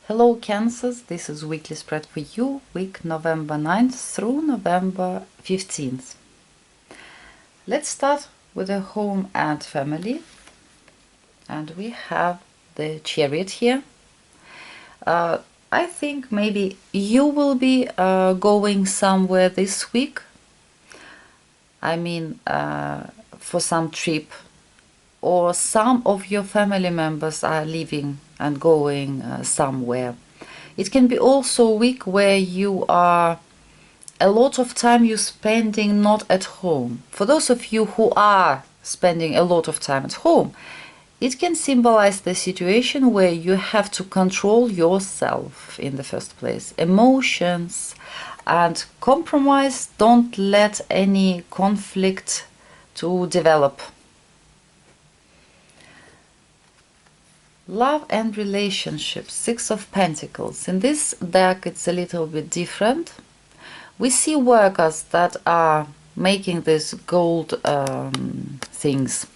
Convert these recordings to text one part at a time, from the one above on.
Hello Cancers, this is weekly spread for you, week November 9th through November 15th. Let's start with the home and family. And we have the Chariot here. I think maybe you will be going somewhere this week. I mean, for some trip. Or some of your family members are leaving and going somewhere. It can be also a week where you are a lot of time you're spending not at home. For those of you who are spending a lot of time at home, it can symbolize the situation where you have to control yourself in the first place. Emotions and compromise, don't let any conflict to develop. Love and relationships, Six of Pentacles. In this deck it's a little bit different. We see workers that are making these gold things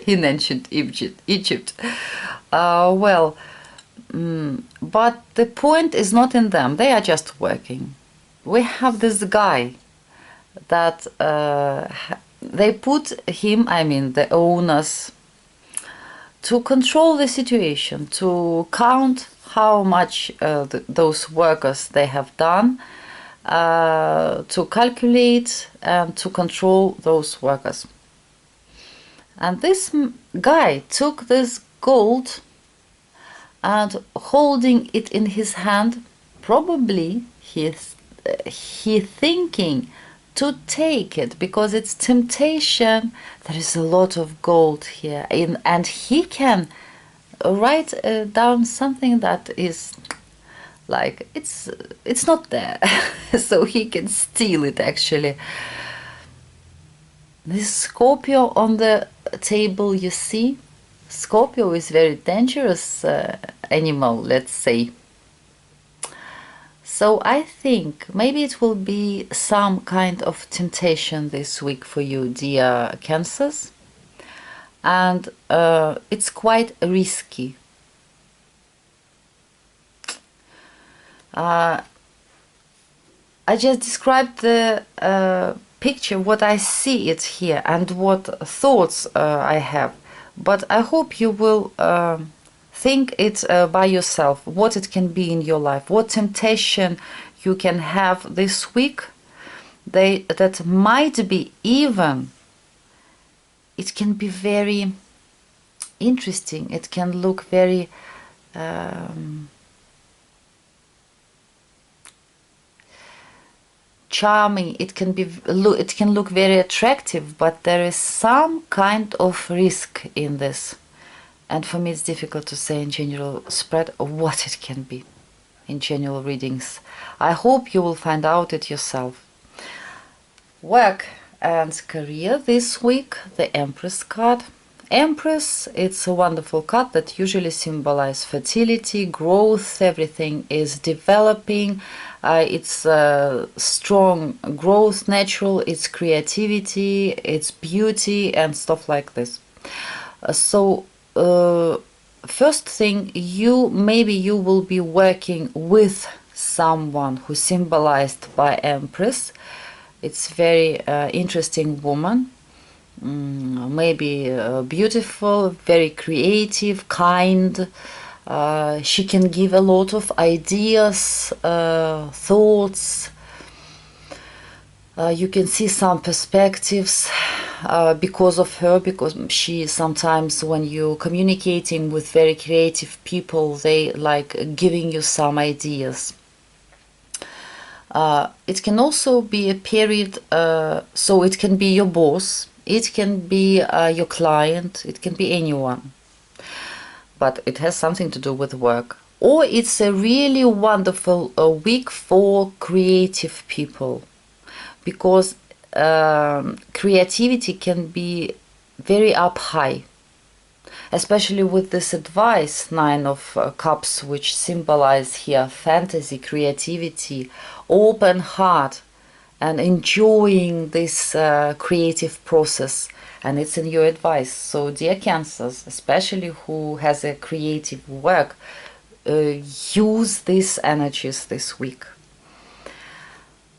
in ancient Egypt. But the point is not in them, they are just working. We have this guy that they put him, I mean the owners, to control the situation, to count how much those workers they have done, to calculate and to control those workers. And this guy took this gold and holding it in his hand, probably he thinking to take it because it's temptation. There is a lot of gold here, and he can write down something that is like it's not there. So he can steal it actually. This Scorpio on the table, you see, Scorpio is very dangerous animal, let's say. So I think maybe it will be some kind of temptation this week for you, dear Cancers. And it's quite risky. I just described the picture, what I see it here and what thoughts I have. But I hope you will think it by yourself, what it can be in your life, what temptation you can have this week. That might be even, it can be very interesting, it can look very charming, it can look very attractive, but there is some kind of risk in this. And for me it's difficult to say in general spread what it can be in general readings. I hope you will find out it yourself. Work and career this week, the Empress card. Empress, it's a wonderful card that usually symbolizes fertility, growth, everything is developing. It's strong growth, natural, it's creativity, it's beauty and stuff like this. First thing, maybe you will be working with someone who symbolized by Empress. It's very interesting woman, maybe beautiful, very creative, kind. She can give a lot of ideas, thoughts. You can see some perspectives because of her, because she sometimes, when you're communicating with very creative people, they like giving you some ideas. It can also be a period, so it can be your boss, it can be your client, it can be anyone, but it has something to do with work. Or it's a really wonderful week for creative people, because creativity can be very up high, especially with this advice, Nine of Cups, which symbolize here fantasy, creativity, open heart, and enjoying this creative process. And it's in your advice. So dear Cancers, especially who has a creative work, use these energies this week.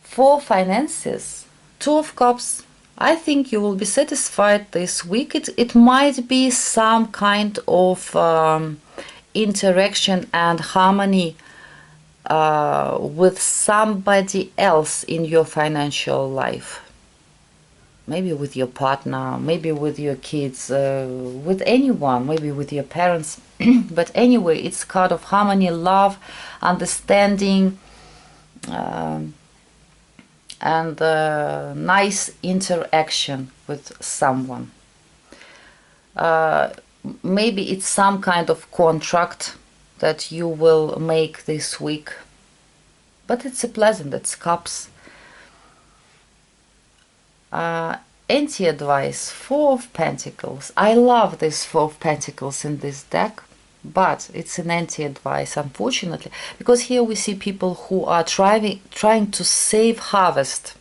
For finances, Two of Cups, I think you will be satisfied this week. It might be some kind of interaction and harmony with somebody else in your financial life. Maybe with your partner, maybe with your kids, with anyone, maybe with your parents. But anyway, it's card of harmony, love, understanding, and nice interaction with someone. Maybe it's some kind of contract that you will make this week, but it's a pleasant, it's cups. Anti-advice, Four of Pentacles. I love this Four of Pentacles in this deck, but it's an anti-advice, unfortunately, because here we see people who are trying to save harvest.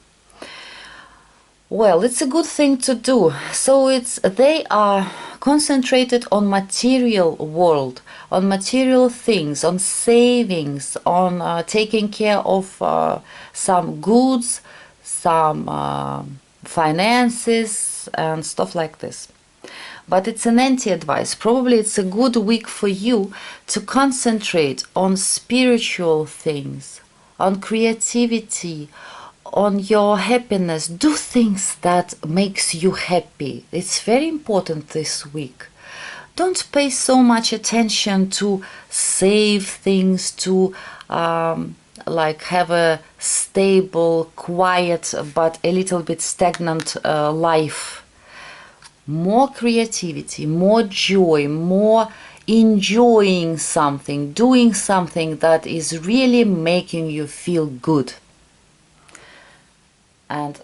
Well, it's a good thing to do. So they are concentrated on material world, on material things, on savings, on taking care of some goods, some finances and stuff like this. But it's an anti-advice. Probably it's a good week for you to concentrate on spiritual things, on creativity, on your happiness. Do things that makes you happy. It's very important this week. Don't pay so much attention to save things, to like have a stable, quiet, but a little bit stagnant life. More creativity, more joy, more enjoying something, doing something that is really making you feel good. And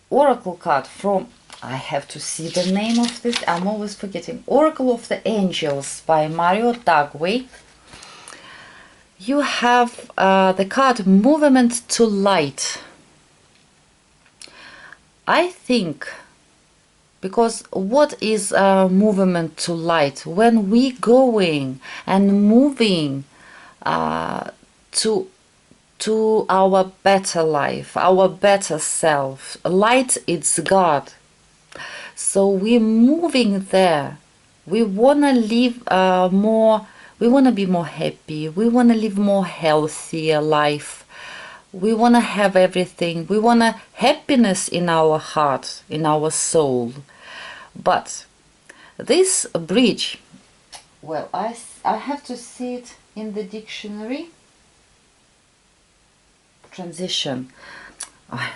Oracle card from, I have to see the name of this, I'm always forgetting. Oracle of the Angels by Mario Duguay. You have the card Movement to Light. I think, because what is movement to light? When we going and moving to our better life, our better self. Light, it's God. So we're moving there. We want to live more, we want to be more happy. We want to live more healthier life. We want to have everything. We want happiness in our heart, in our soul. But this bridge, well, I have to see it in the dictionary. Transition.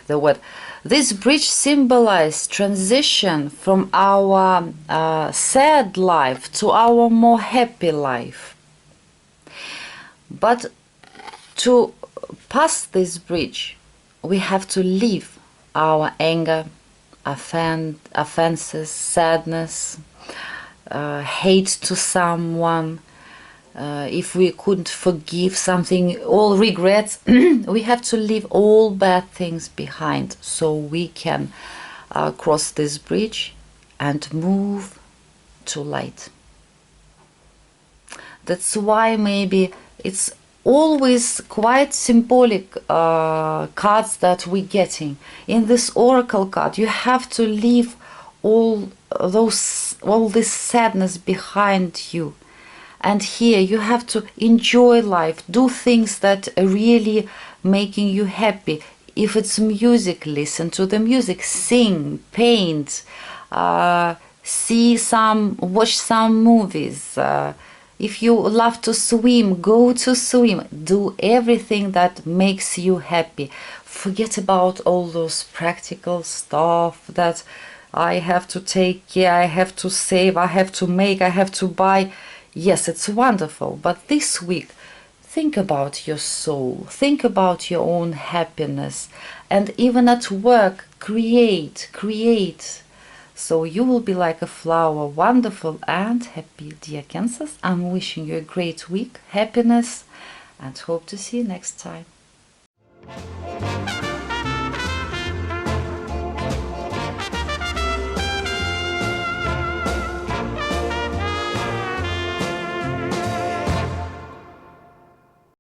The word. This bridge symbolizes transition from our sad life to our more happy life. But to pass this bridge, we have to leave our anger, offenses, sadness, hate to someone. If we couldn't forgive something, all regrets, we have to leave all bad things behind so we can cross this bridge and move to light. That's why maybe it's always quite symbolic cards that we're getting. In this oracle card, you have to leave all this sadness behind you. And here you have to enjoy life, do things that are really making you happy. If it's music, listen to the music, sing, paint, watch some movies. If you love to swim, go to swim. Do everything that makes you happy. Forget about all those practical stuff that I have to take care, I have to save, I have to make, I have to buy. Yes, it's wonderful, but this week, think about your soul, think about your own happiness, and even at work, create. So you will be like a flower, wonderful and happy, dear Cancers. I'm wishing you a great week, happiness, and hope to see you next time.